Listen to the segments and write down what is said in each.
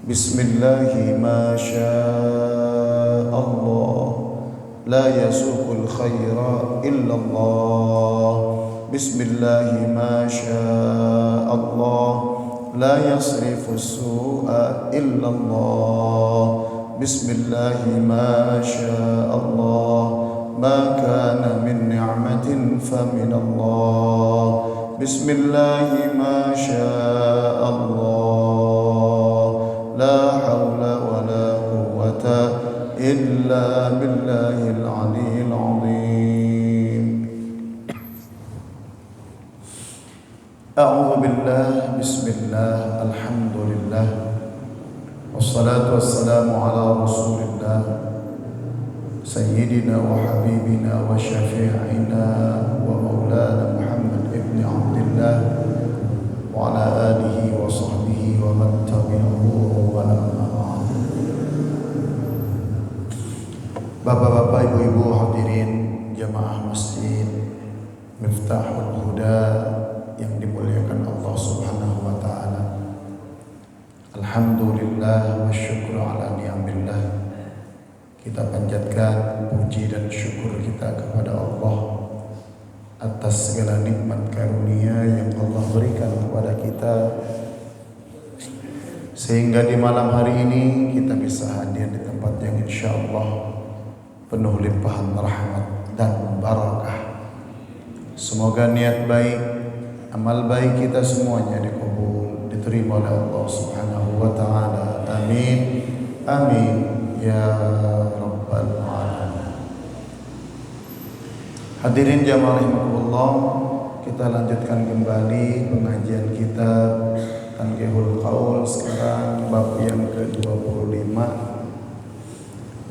Bismillahi ma syaa Allah, la yasuqul khaira illallah. Bismillahi ma syaa Allah, la yasrifus su'a illallah. Bismillahi ma syaa Allah, ma kana min ni'matin faminallah. Bismillahi ma syaa Allah, la hawla wa la quwwata illa billahil aliyyil azim. A'udzu billah, bismillah, alhamdulillah, wassalatu wassalamu ala rasulillah, sayyidina wa habibina wa syafi'ina wa maulana Muhammad ibn Abdullah wa ala alihi wa sahbihi wa man tabi'ahu wa amma ba'd. Bapak-bapak, ibu-ibu hadirin jamaah masjid Miftahul Huda yang dimuliakan Allah Subhanahu wa taala. Alhamdulillah wa syukur ala ni'amillah. Kita panjatkan puji dan syukur kita kepada Allah atas segala nikmat karunia yang Allah berikan kepada kita, sehingga di malam hari ini kita bisa hadir di tempat yang insya Allah penuh limpahan rahmat dan barakah. Semoga niat baik, amal baik kita semuanya dikabul, diterima oleh Allah Subhanahu wa taala. Amin. Amin ya rabbal alamin. Hadirin jamaah rahimakumullah, kita lanjutkan kembali pengajian kitab Tanqihul Qaul. Sekarang bab yang ke-25,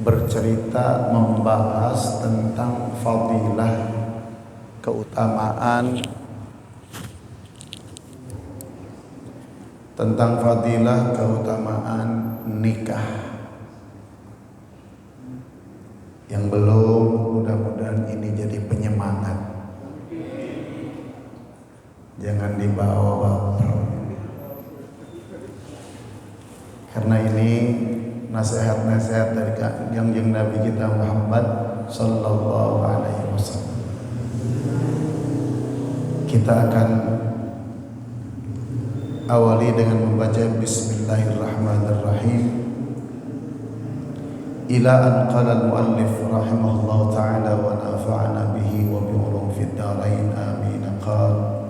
bercerita membahas tentang fadilah, keutamaan, tentang fadilah keutamaan nikah. Yang belum, mudah-mudahan ini jadi penyemangat. Jangan dibawa baper, karena ini nasihat-nasihat dari kanjeng Nabi kita Muhammad sallallahu alaihi wasallam. Kita akan awali dengan membaca Bismillahirrahmanirrahim. Ila an qala al-muallif rahimahullah ta'ala wa nafa'ana bihi wa bi ulum fid darain amin. Qala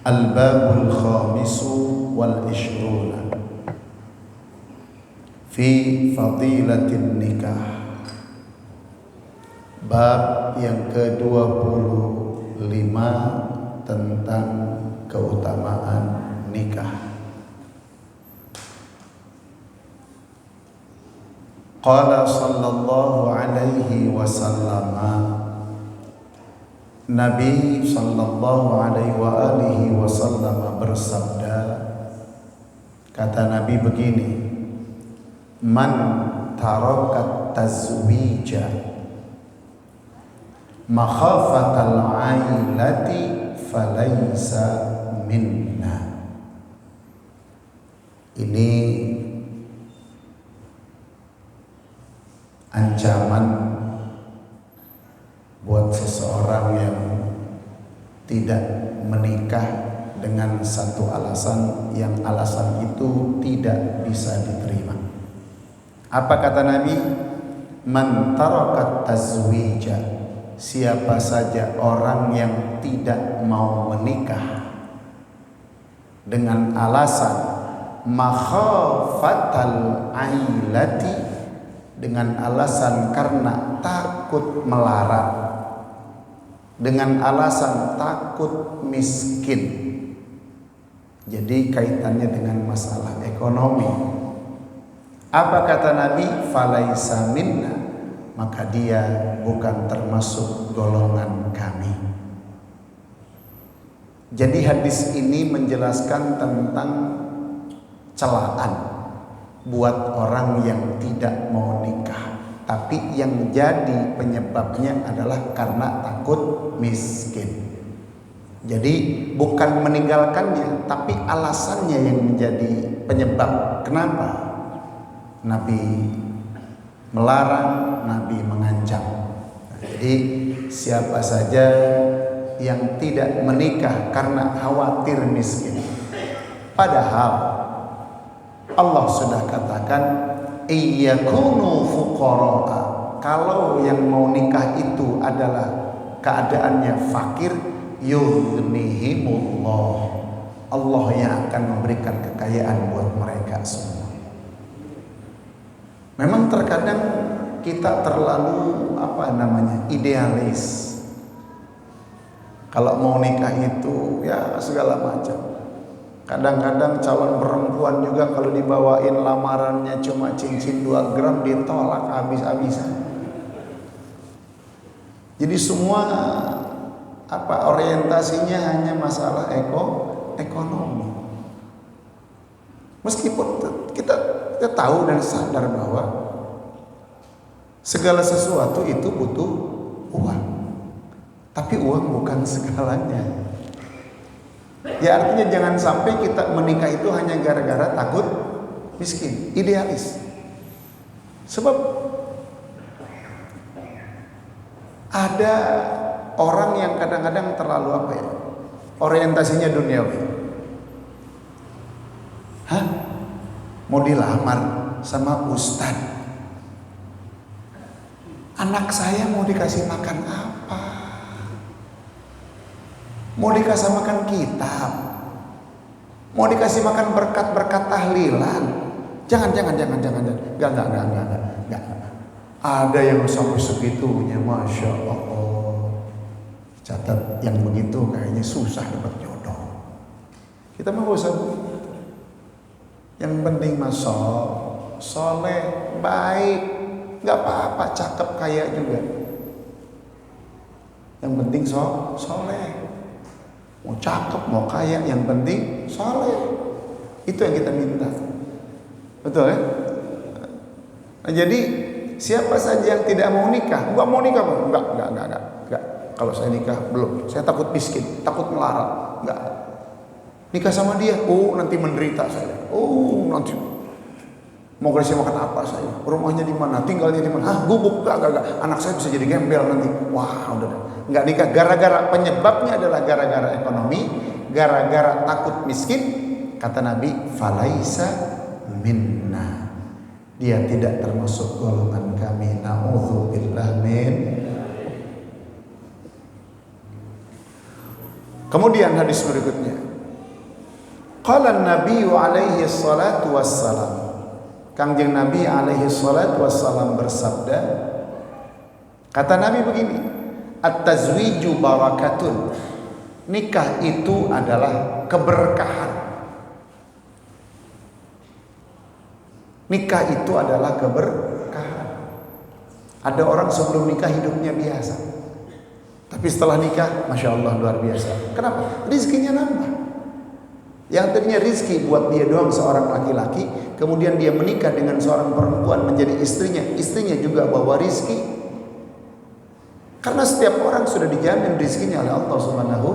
al-babul khamisu wal ishruna fi fadilatin nikah. Bab yang ke-25 tentang keutamaan nikah. Qala sallallahu alaihi wasallam, Nabi sallallahu alaihi wa alihi wasallam bersabda, kata Nabi begini, man tarakat tazwija makhafatal ailati falaysa minna. Ini ancaman buat seseorang yang tidak menikah dengan satu alasan yang alasan itu tidak bisa diterima. Apa kata Nabi? Man tarakat tazwija, siapa saja orang yang tidak mau menikah dengan alasan makhafatal ailati, dengan alasan karena takut melarat, dengan alasan takut miskin. Jadi kaitannya dengan masalah ekonomi. Apa kata Nabi? Falaisa minna, maka dia bukan termasuk golongan kami. Jadi hadis ini menjelaskan tentang celaan buat orang yang tidak mau nikah, tapi yang jadi penyebabnya adalah karena takut miskin. Jadi bukan meninggalkannya, tapi alasannya yang menjadi penyebab. Kenapa? Nabi melarang, Nabi mengancam. Jadi siapa saja yang tidak menikah karena khawatir miskin, padahal Allah sudah katakan iyakunu fuqara, kalau yang mau nikah itu adalah keadaannya fakir, yughnihimullah, Allah yang akan memberikan kekayaan buat mereka semua. Memang terkadang kita terlalu idealis. Kalau mau nikah itu ya segala macam. Kadang-kadang calon perempuan juga kalau dibawain lamarannya cuma cincin 2 gram ditolak habis-habisan. Jadi semua orientasinya hanya masalah ekonomi. Meskipun kita tahu dan sadar bahwa segala sesuatu itu butuh uang, tapi uang bukan segalanya. Ya artinya jangan sampai kita menikah itu hanya gara-gara takut miskin, idealis. Sebab ada orang yang kadang-kadang terlalu orientasinya duniawi. Mau dilamar sama ustad, anak saya mau dikasih makan apa? Mau dikasih makan kitab, mau dikasih makan berkat-berkat tahlilan. Jangan. Enggak. Ada yang sampai segitunya, masya Allah. Catat yang begitu kayaknya susah dapat jodoh. Kita mau usah. Yang penting soleh, baik, nggak apa-apa, cakep kaya juga. Yang penting soleh. Mau cakep, mau kaya, yang penting soleh. Itu yang kita minta. Betul ya? Nah, jadi siapa saja yang tidak mau nikah, enggak mau nikah, enggak. Kalau saya nikah belum, saya takut miskin, takut melarat, enggak. Nikah sama dia, nanti menderita saya. Nanti mau kasih makan apa saya? Rumahnya di mana? Tinggalnya di mana? Gubuk, enggak. Anak saya bisa jadi gembel nanti. Wah, udah. Enggak nikah gara-gara penyebabnya adalah gara-gara ekonomi, gara-gara takut miskin. Kata Nabi, falaisa minna. Dia tidak termasuk golongan kami. Na'udzubillah min. Kemudian hadis berikutnya. Qala Nabi alaihi salatu wassalam. Kangjeng Nabi alaihi salatu wassalam bersabda, kata Nabi begini, at-tazwiju barakatun. Nikah itu adalah keberkahan. Nikah itu adalah keberkahan. Ada orang sebelum nikah hidupnya biasa, tapi setelah nikah, masya Allah luar biasa. Kenapa? Rizkinya nambah. Yang tadinya rizki buat dia doang seorang laki-laki, kemudian dia menikah dengan seorang perempuan menjadi istrinya. Istrinya juga bawa rizki. Karena setiap orang sudah dijamin rizkinya oleh Allah Subhanahu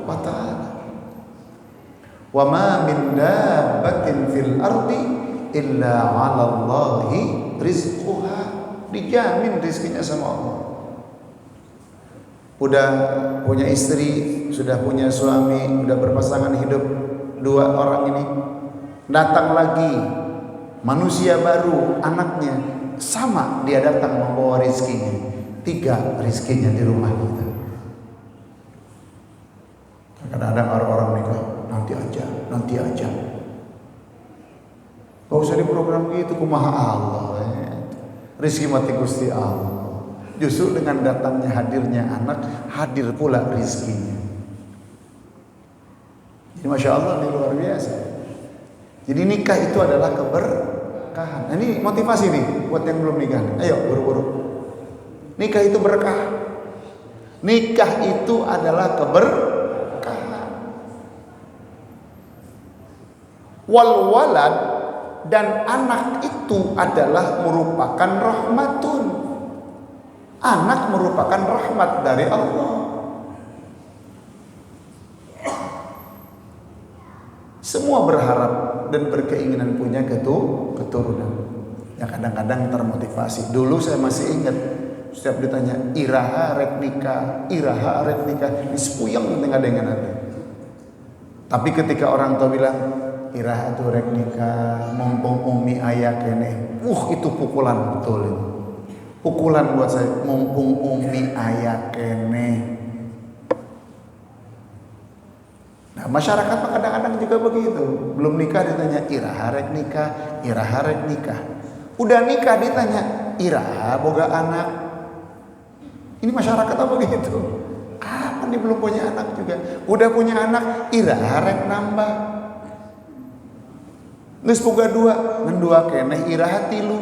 wa ta'ala. Wa ma min dabbatin fil ardi illa 'ala Allahi rizquha. Dijamin rizkinya sama Allah. Udah punya istri, sudah punya suami, udah berpasangan hidup 2 orang ini, datang lagi manusia baru, anaknya sama, dia datang membawa rizkinya. 3 rizkinya di rumah kita. Kadang-kadang orang-orang nikah nanti aja. Gak usah diprogram gitu, kumaha Allah. Rizki mati Gusti Allah. Justru dengan datangnya hadirnya anak, hadir pula rizkinya. Jadi masya Allah, ini luar biasa. Jadi nikah itu adalah keberkahan. Nah, ini motivasi nih buat yang belum nikah. Ayo buru-buru. Nikah itu berkah. Nikah itu adalah keberkahan. Wal walad, dan anak itu adalah merupakan rahmatun. Anak merupakan rahmat dari Allah. Semua berharap dan berkeinginan punya keturunan. Ya kadang-kadang termotivasi. Dulu saya masih ingat, setiap ditanya iraha rek nikah, sepuyeng tengah dengan hati. Tapi ketika orang tua bilang iraha tuh rek nikah, mumpung umi ayah kene, itu pukulan betul itu. Pukulan buat saya, mumpung umi ayah kene. Nah, masyarakat kadang-kadang juga begitu. Belum nikah ditanya iraha rek nikah. Udah nikah ditanya iraha boga anak. Ini masyarakat apa begitu? Kapan dia belum punya anak juga? Udah punya anak iraha rek nambah. Geus boga dua, ngan dua keneh iraha tilu.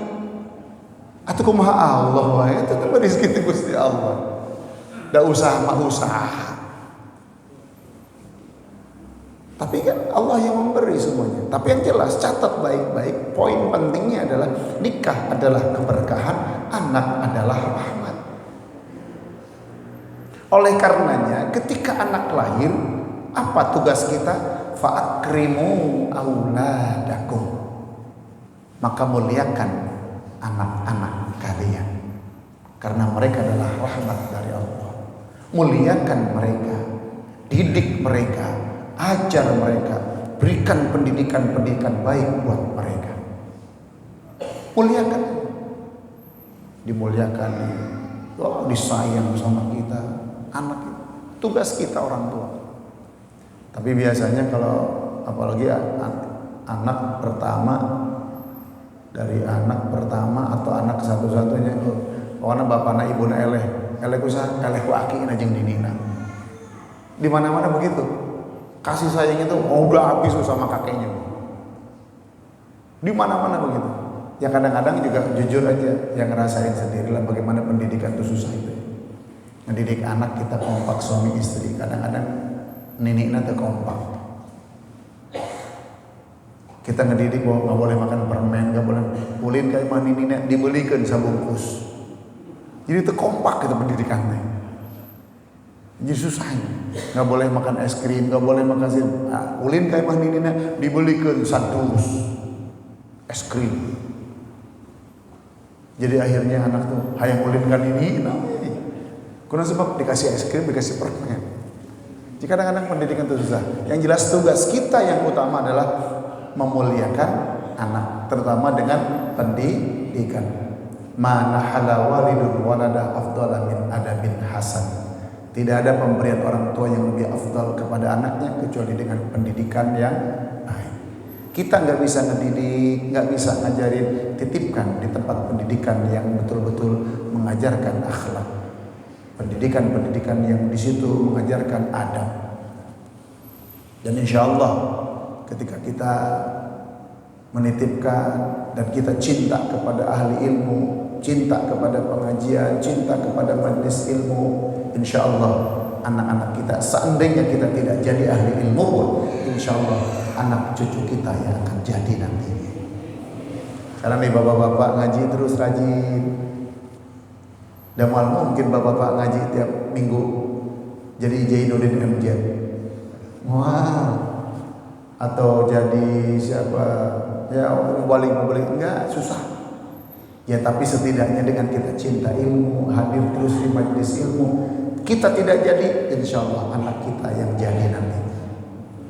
Atuh kumaha Allah wae tetep rezeki ti Gusti Allah. Da usaha mah usaha. Tapi kan Allah yang memberi semuanya. Tapi yang jelas catat baik-baik, poin pentingnya adalah nikah adalah keberkahan, anak adalah rahmat. Oleh karenanya ketika anak lahir, apa tugas kita? Fa'akrimu auladakum. Maka muliakan anak-anak kalian. Karena mereka adalah rahmat dari Allah. Muliakan mereka, didik mereka, ajar mereka, berikan pendidikan baik buat mereka. Muliakan, dimuliakan, disayang sama kita, anak itu tugas kita orang tua. Tapi biasanya kalau apalagi anak pertama, dari anak pertama atau anak satu-satunya, pokoknya bapakna ibuna eleh kusah eleh ku aki jeung dinina. Di mana-mana begitu. Kasih sayang itu udah habis sama kakeknya. Di mana-mana begitu. Ya kadang-kadang juga jujur aja yang ngerasain sendirilah bagaimana pendidikan itu susah itu. Mendidik anak kita kompak suami istri, kadang-kadang ninikna teu kompak. Kita ngedidik bahwa nggak boleh makan permen, nggak boleh ulin kayak mah ninina dibelikan sabungkus. Jadi teu kompak kita pendidikannya. Jadi susah, nggak boleh makan es krim, nggak boleh makan sih. Ulin kayak mah ninina dibelikan sadus es krim. Jadi akhirnya anak tuh hayang ulin kan ini, karena sebab dikasih es krim, dikasih permen. Jadi kadang-kadang pendidikan itu susah. Yang jelas tugas kita yang utama adalah memuliakan anak, terutama dengan pendidikan. Mana halawalidun walada afdala min adabin hasan. Tidak ada pemberian orang tua yang lebih afdal kepada anaknya kecuali dengan pendidikan yang baik. Kita nggak bisa ngedidik, nggak bisa ngajarin, titipkan di tempat pendidikan yang betul-betul mengajarkan akhlak. Pendidikan yang di situ mengajarkan adab. Dan insya Allah ketika kita menitipkan dan kita cinta kepada ahli ilmu, cinta kepada pengajian, cinta kepada majelis ilmu, insya Allah anak-anak kita, seandainya kita tidak jadi ahli ilmu pun, insya Allah anak cucu kita yang akan jadi nanti. Sekarang nih bapak-bapak ngaji terus rajin. Dan malah mungkin bapak-bapak ngaji tiap minggu jadi Jainuddin MJ. Wah, atau jadi siapa? Ya balik enggak susah. Ya tapi setidaknya dengan kita cinta ilmu, hadir terus di majelis ilmu, kita tidak jadi, insya Allah anak kita yang jadi nanti.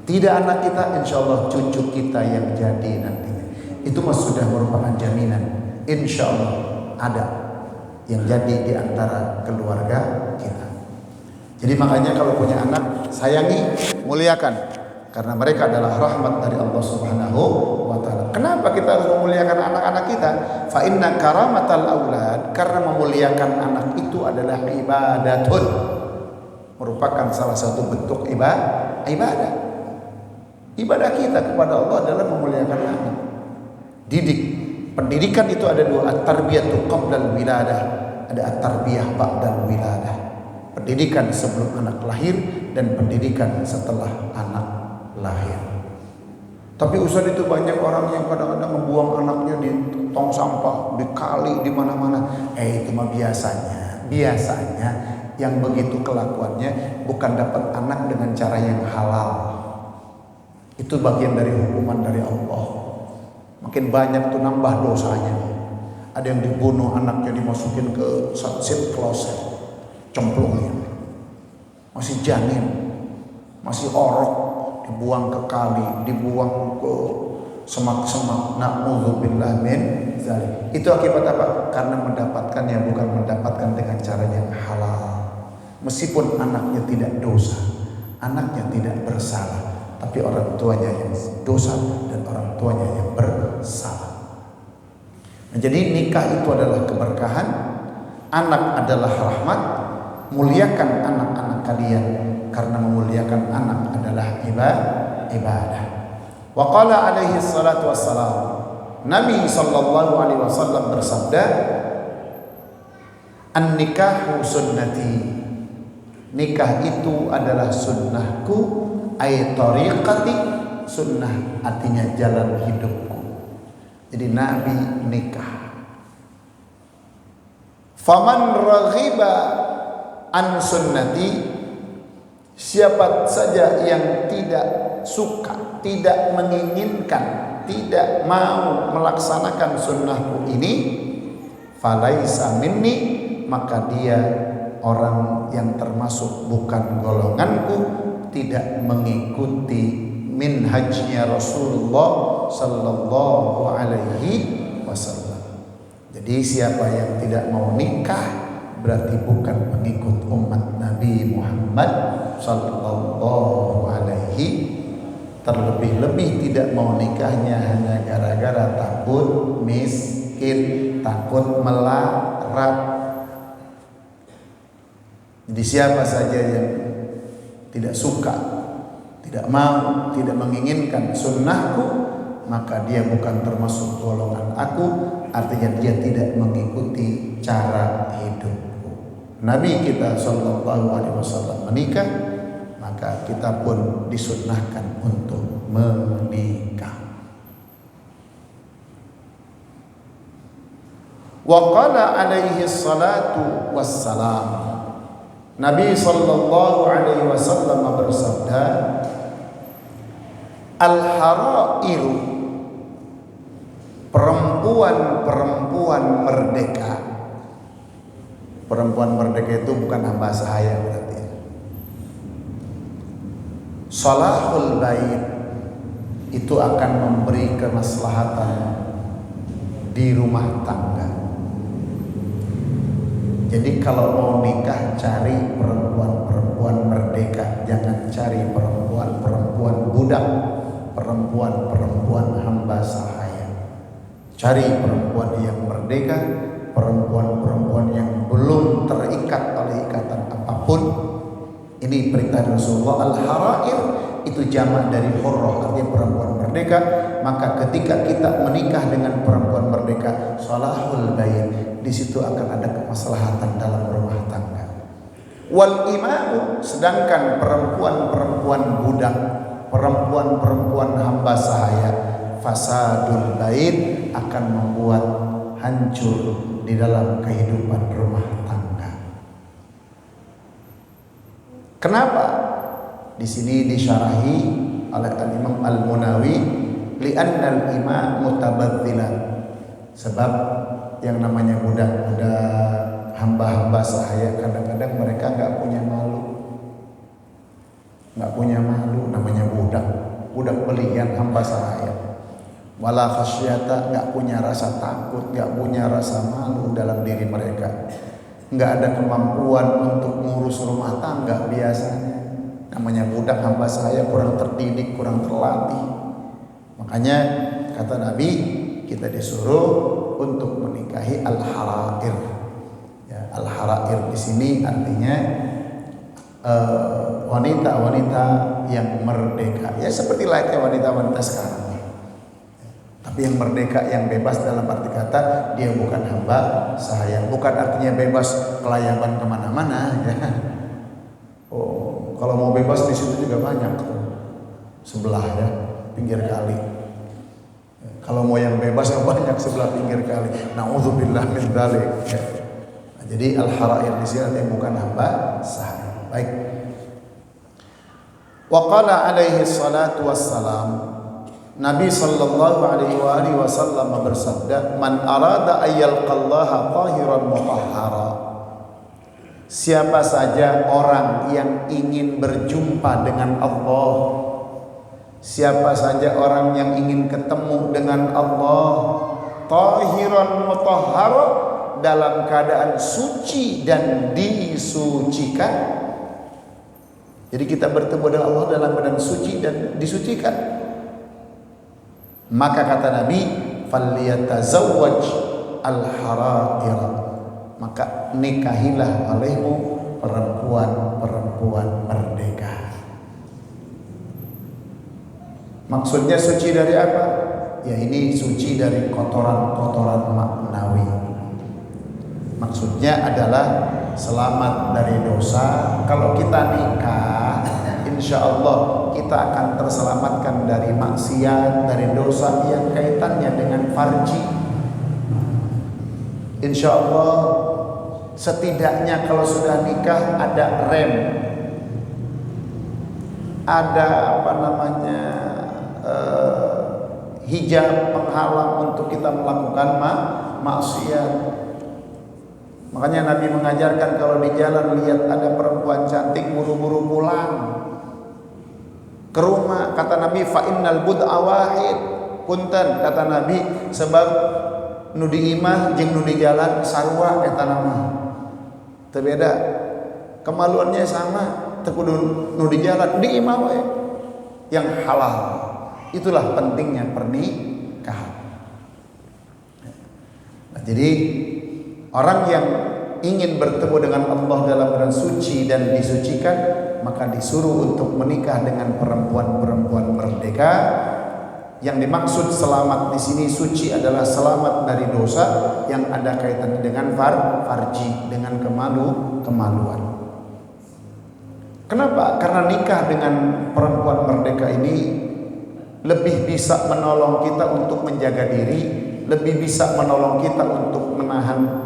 Tidak anak kita, insya Allah cucu kita yang jadi nantinya. Itu mah sudah merupakan jaminan. Insya Allah ada yang jadi di antara keluarga kita. Jadi makanya kalau punya anak, sayangi, muliakan. Karena mereka adalah rahmat dari Allah Subhanahu wa ta'ala. Kenapa kita harus memuliakan anak-anak kita? Fa inna karamatal aulad, karena memuliakan anak itu adalah ibadatun. Merupakan salah satu bentuk ibadah. Ibadah kita kepada Allah adalah memuliakan anak. Didik. Pendidikan itu ada dua, at-tarbiyatu qabla al-wiladah, ada at-tarbiyah ba'da al-wiladah. Pendidikan sebelum anak lahir dan pendidikan setelah anak lahir. Tapi usah itu banyak orang yang kadang-kadang membuang anaknya di tong sampah, di kali, di mana-mana. Itu mah biasanya yang begitu kelakuannya bukan dapat anak dengan cara yang halal. Itu Itu bagian dari hukuman dari Allah. Makin banyak tuh nambah dosanya. Ada yang dibunuh anaknya dimasukin ke seat closet, cemplungin. Masih janin, masih orok, dibuang ke kali, dibuang ke semak-semak. Na'udzubillah min dzalik. Itu akibat apa? Karena mendapatkannya bukan mendapatkan dengan cara yang halal. Meskipun anaknya tidak dosa, anaknya tidak bersalah, tapi orang tuanya yang dosa dan orang tuanya yang bersalah. Nah, jadi nikah itu adalah keberkahan, anak adalah rahmat. Muliakan anak-anak kalian, karena memuliakan anak adalah ibadah. Wa qala alaihi salatu wassalam, Nabi sallallahu alaihi wasallam bersabda, "An-nikahu sunnati." Nikah itu adalah sunnahku, ay tariqati, sunnah artinya jalan hidupku. Jadi Nabi nikah. Faman raghiba an sunnati, siapa saja yang tidak suka, tidak menginginkan, tidak mau melaksanakan sunnahku ini, falaisa minni, maka dia orang yang termasuk bukan golonganku, tidak mengikuti minhajnya Rasulullah sallallahu alaihi wasallam. Jadi siapa yang tidak mau nikah berarti bukan pengikut umat Nabi Muhammad sallallahu alaihi. Terlebih-lebih tidak mau nikahnya hanya gara-gara takut miskin, takut melarat. Jadi siapa saja yang tidak suka, tidak mau, tidak menginginkan sunnahku, maka dia bukan termasuk golongan aku. Artinya dia tidak mengikuti cara hidupku. Nabi kita sallallahu alaihi wasallam menikah, maka kita pun disunnahkan untuk menikah. Wa qala alaihi salatu wassalam, Nabi sallallahu alaihi wasallam bersabda, al-harairu, perempuan-perempuan merdeka. Perempuan merdeka itu bukan hamba sahaya berarti. Salahul bait itu akan memberi kemaslahatan di rumah tangga. Jadi kalau mau nikah cari perempuan-perempuan merdeka, jangan cari perempuan-perempuan budak, perempuan-perempuan hamba sahaya. Cari perempuan yang merdeka, perempuan-perempuan yang belum terikat oleh ikatan apapun. Ini perintah Rasulullah. Al-harair itu jamak dari hurrah, artinya perempuan merdeka. Maka ketika kita menikah dengan perempuan merdeka, salahul bait, di situ akan ada kemaslahatan dalam rumah tangga. Wal ima'u, sedangkan perempuan-perempuan budak, perempuan-perempuan hamba sahaya, fasadul bait, akan membuat hancur di dalam kehidupan rumah tangga. Kenapa? Di sini disyarahi oleh Al-Imam Al-Munawi, li'anna al-ima' mutabadzilan. Sebab yang namanya budak-budak, hamba-hamba sahaya, kadang-kadang mereka nggak punya malu, namanya budak pelihan hamba sahaya. Wala khasyata, nggak punya rasa takut, nggak punya rasa malu dalam diri mereka. Nggak ada kemampuan untuk ngurus rumah tangga biasanya. Namanya budak hamba sahaya, kurang terdidik, kurang terlatih. Makanya kata Nabi, kita disuruh untuk menikahi al-harair. Ya, al-harair di sini artinya wanita-wanita yang merdeka. Ya seperti layaknya wanita-wanita sekarang. Tapi yang merdeka, yang bebas dalam arti kata dia bukan hamba sahaya. Bukan artinya bebas kelayaban kemana-mana. Ya. Oh, kalau mau bebas di situ juga banyak. Sebelah ya, pinggir kali. Kalau mau yang bebas yang banyak sebelah pinggir kali. Na'udzubillah min dzalik. Ya. Nah, jadi al-harair di sini artinya bukan hamba sahaya. Baik. Wa qala alaihi salatu wassalam, Nabi sallallahu alaihi wasallam bersabda, "Man arada ayyalqallaha tahiran mutahhara." Siapa saja orang yang ingin berjumpa dengan Allah, siapa saja orang yang ingin ketemu dengan Allah, tahiran mutahhara, dalam keadaan suci dan disucikan. Jadi kita bertemu dengan Allah dalam keadaan suci dan disucikan. Maka kata Nabi, "Falyatazawwaj al-harair." Maka nikahilah olehmu perempuan-perempuan merdeka. Maksudnya suci dari apa? Ya ini suci dari kotoran-kotoran maknawi. Maksudnya adalah selamat dari dosa. Kalau kita nikah, insya Allah kita akan terselamatkan dari maksiat, dari dosa yang kaitannya dengan farji. Insya Allah setidaknya kalau sudah nikah ada rem, ada hijab penghalang untuk kita melakukan maksiat. Makanya Nabi mengajarkan kalau di jalan lihat ada perempuan cantik, buru-buru pulang ke rumah. Kata Nabi, fa innal bud'a wahid. Punten kata Nabi, sebab nudi imah jeung nudi jalan sarua eta nama. Teu beda. Kemaluannya sama, teu kudu nudi jalan, di imah we yang halal. Itulah pentingnya pernikahan. Nah, jadi orang yang ingin bertemu dengan Allah dalam keadaan suci dan disucikan, maka disuruh untuk menikah dengan perempuan-perempuan merdeka. Yang dimaksud selamat di sini suci adalah selamat dari dosa yang ada kaitannya dengan farji, dengan kemaluan. Kenapa? Karena nikah dengan perempuan merdeka ini lebih bisa menolong kita untuk menjaga diri, lebih bisa menolong kita untuk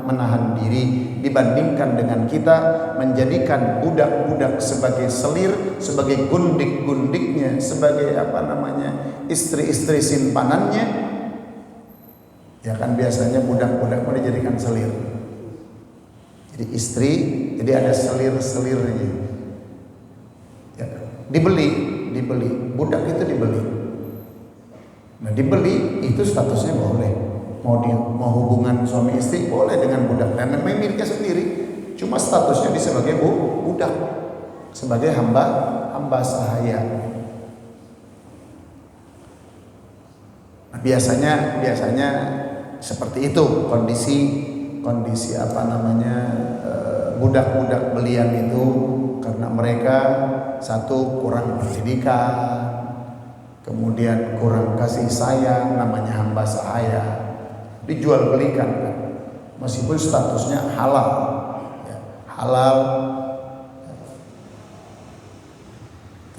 menahan diri dibandingkan dengan kita menjadikan budak-budak sebagai selir, sebagai gundik-gundiknya, sebagai istri-istri simpanannya. Ya kan biasanya budak-budak mau dijadikan selir. Jadi istri, jadi ada selir-selirnya. Ya, dibeli, budak itu dibeli. Nah dibeli itu statusnya boleh, mau hubungan suami istri boleh dengan budak dan memang miliknya sendiri, cuma statusnya dia sebagai budak, sebagai hamba sahaya. Nah, biasanya seperti itu kondisi budak-budak belian itu, karena mereka satu kurang pendidikan, kemudian kurang kasih sayang, namanya hamba sahaya, dijual belikan kan? Meskipun statusnya halal, ya, halal.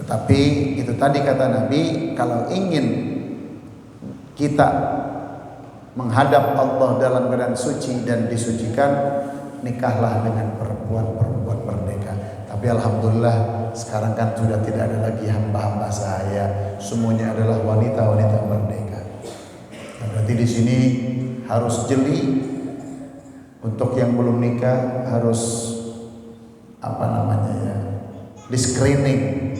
Tetapi itu tadi kata Nabi, kalau ingin kita menghadap Allah dalam keadaan suci dan disucikan, nikahlah dengan perempuan-perempuan merdeka. Tapi alhamdulillah sekarang kan sudah tidak ada lagi hamba-hamba sahaya, semuanya adalah wanita-wanita merdeka. Nah, berarti di sini harus jeli. Untuk yang belum nikah harus di screening.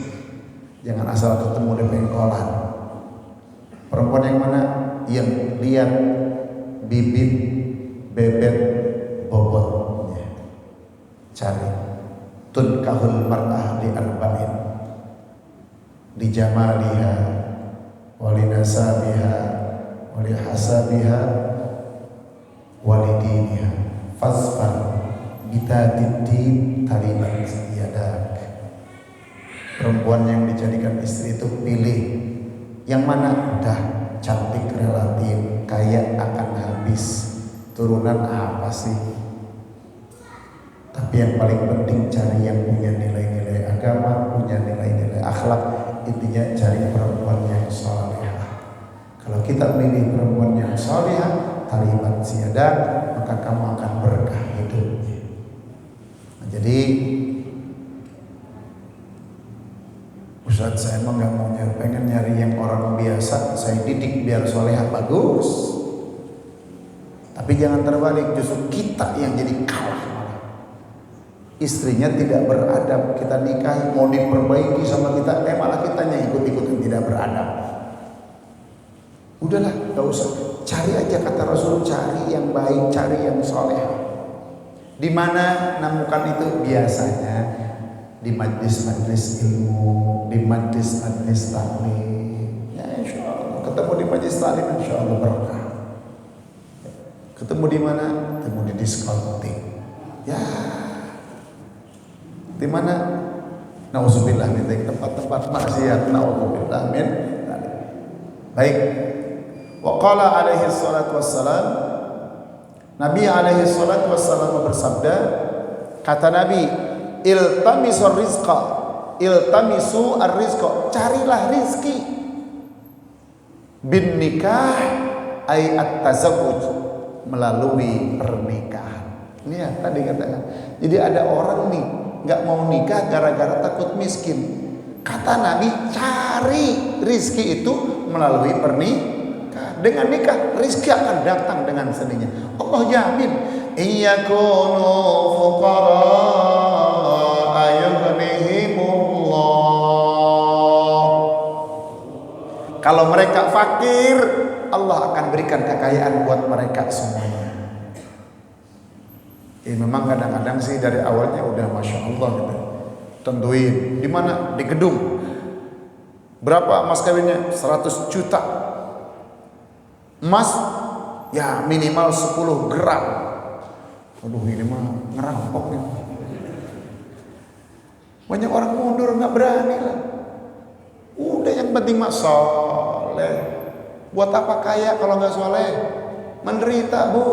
Jangan asal ketemu di pengkolan. Perempuan yang mana? Yang lihat bibit, bebet, bobotnya. Cari. Tunkahul mar'ah li arba'in, li jamaliha, wali nasabiha, wali hasabiha, wali diniha. Fasfar bitadid talibat yadak. Perempuan yang dijadikan istri itu pilih yang mana udah cantik relatif, kaya akan habis, turunan apa sih? Tapi yang paling penting cari yang punya nilai-nilai agama, punya nilai-nilai akhlak. Intinya cari perempuan yang salihah. Kalau kita pilih perempuan yang salihah, talibat siadat, maka kamu akan berkah hidupnya. Nah, jadi Ustaz Ustaz, saya emang nggak mau nyari, pengen nyari yang orang biasa, saya didik biar solehah. Bagus. Tapi jangan terbalik, justru kita yang jadi kalah. Istrinya tidak beradab, kita nikahi mau diperbaiki sama kita, malah kitanya ikut-ikutan tidak beradab. Udahlah, gak usah. Cari aja, kata Rasul, cari yang baik, cari yang soleh. Di mana nemukan itu? Biasanya di majlis-majlis ilmu, di majlis-majlis taklim. Ya insya Allah, ketemu di majlis taklim insya Allah berkah. Ketemu di mana? Ketemu di diskotik. Ya, di mana? Nauzubillah min tempat-tempat maksiat. Nauzubillah min. Baik. Wa qala alaihi salatu wassalam, Nabi alaihi salatu wassalam bersabda, kata Nabi, iltamisu rizqa, iltamisu ar-rizqa, carilah rizki, bin nikah ay at-tazawwuj, melalui pernikahan. Ini ya tadi katakan. Jadi ada orang nih nggak mau nikah gara-gara takut miskin. Kata Nabi, cari rizki itu melalui pernikahan. Dengan nikah rizki akan datang dengan sendirinya. Allah jamin. Iyakunu fuqara ayughnihimullah. Kalau mereka fakir, Allah akan berikan kekayaan buat mereka semuanya. Memang kadang-kadang sih dari awalnya udah masya Allah gitu. Tentuin di mana? Di gedung. Berapa mas kawinnya? 100 juta. Emas ya minimal 10 gram. Aduh, ini mah ngerampok nih. Banyak orang mundur, nggak berani lah. Udah yang penting mah soleh. Buat apa kaya kalau nggak soleh? Menderita, Bu.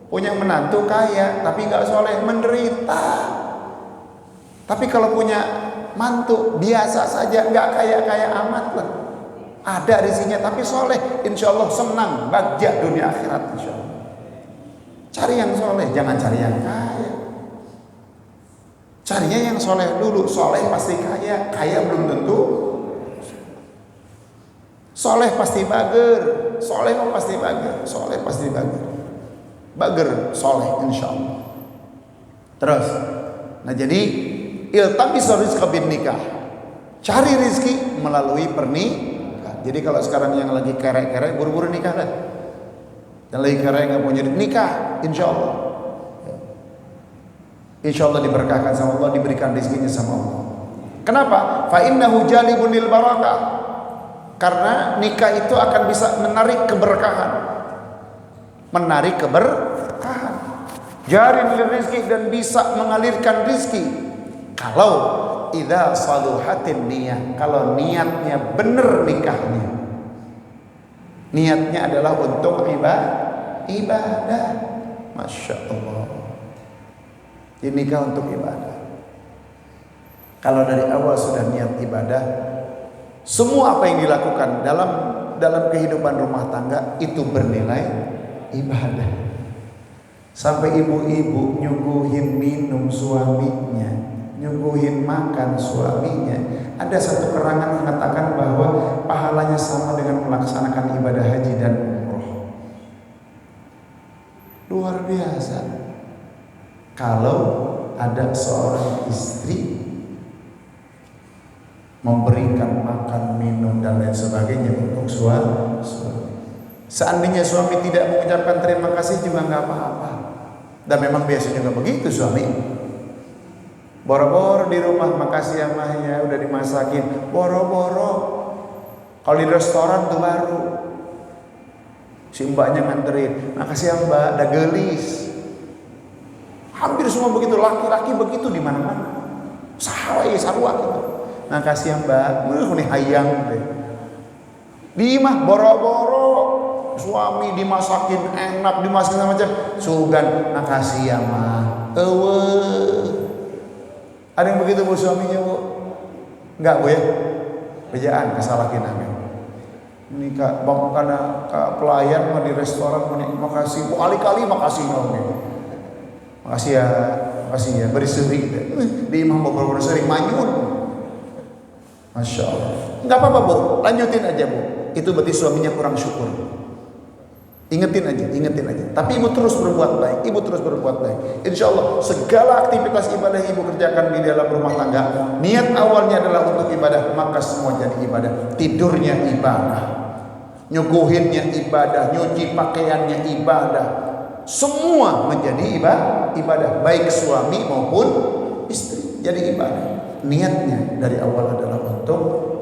Punya menantu kaya tapi nggak soleh, menderita. Tapi kalau punya mantu biasa saja, nggak kaya-kaya amat lah. Ada rezekinya tapi soleh, insya Allah senang, bahagia dunia akhirat insya Allah. Cari yang soleh, jangan cari yang kaya. Carinya yang soleh dulu, soleh pasti kaya, kaya belum tentu. Soleh pasti bager, soleh pasti bager, soleh pasti bager, bager soleh insya Allah. Terus, nah jadi iltamis rizqa bin nikah, cari rizki melalui pernikahan. Jadi kalau sekarang yang lagi kerek-kerek, buru-buru nikah dah. Yang lagi kerek nggak punya duit, nikah, insya Allah. Insya Allah diberkahkan sama Allah, diberikan rezekinya sama Allah. Kenapa? Fa innahu jalibun lil barakah. Karena nikah itu akan bisa menarik keberkahan. Menarik keberkahan. Jarin lil rizki, dan bisa mengalirkan rizki. Kalau idza saluhatin niyah, kalau niatnya benar nikahnya, niatnya adalah untuk ibadah, masya Allah. Jadi nikah untuk ibadah. Kalau dari awal sudah niat ibadah, semua apa yang dilakukan dalam kehidupan rumah tangga itu bernilai ibadah. Sampai ibu-ibu nyuguhin minum suaminya, nyuguhin makan suaminya. Ada satu keterangan mengatakan bahwa pahalanya sama dengan melaksanakan ibadah haji dan umroh. Luar biasa. Kalau ada seorang istri memberikan makan, minum dan lain sebagainya untuk suami. Seandainya suami tidak mengucapkan terima kasih juga nggak apa-apa. Dan memang biasanya juga begitu suami. Boro-boro di rumah, makasih ya mah ya udah dimasakin. Boro-boro. Kalau di restoran tuh baru si mbaknya nganterin, makasih ya mbak, dah gelis. Hampir semua begitu, laki-laki begitu di mana-mana. Sahawai sarua gitu. Makasih ya mbak, ini hayang deh. Di mah boro-boro suami dimasakin enak, dimasakin macam sugan, makasih ya mah. Ada yang begitu bu suaminya bu? Enggak bu ya? Bejaan kesalahin amin. Ini kak bang karena pelayan mah di restoran makasih bu, kali-kali makasih dong. Makasih ya, beri sering. Di imam beberapa sering manyun. Masya Allah. Nggak apa-apa bu, lanjutin aja bu. Itu berarti suaminya kurang syukur. Ingetin aja. Tapi ibu terus berbuat baik. Insya Allah segala aktivitas ibadah yang ibu kerjakan di dalam rumah tangga, niat awalnya adalah untuk ibadah, maka semua jadi ibadah. Tidurnya ibadah, nyuguhinnya ibadah, nyuci pakaiannya ibadah, semua menjadi ibadah. Baik suami maupun istri jadi ibadah. Niatnya dari awal adalah untuk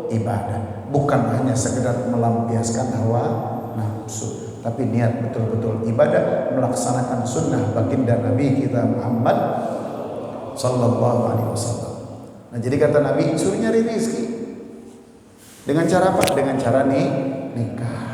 ibadah, bukan hanya sekedar melampiaskan hawa nafsu, tapi niat betul-betul ibadah, melaksanakan sunnah baginda Nabi kita Muhammad sallallahu alaihi wasallam. Nah, jadi kata Nabi, suruh nyari rezeki dengan cara apa? Dengan cara nikah.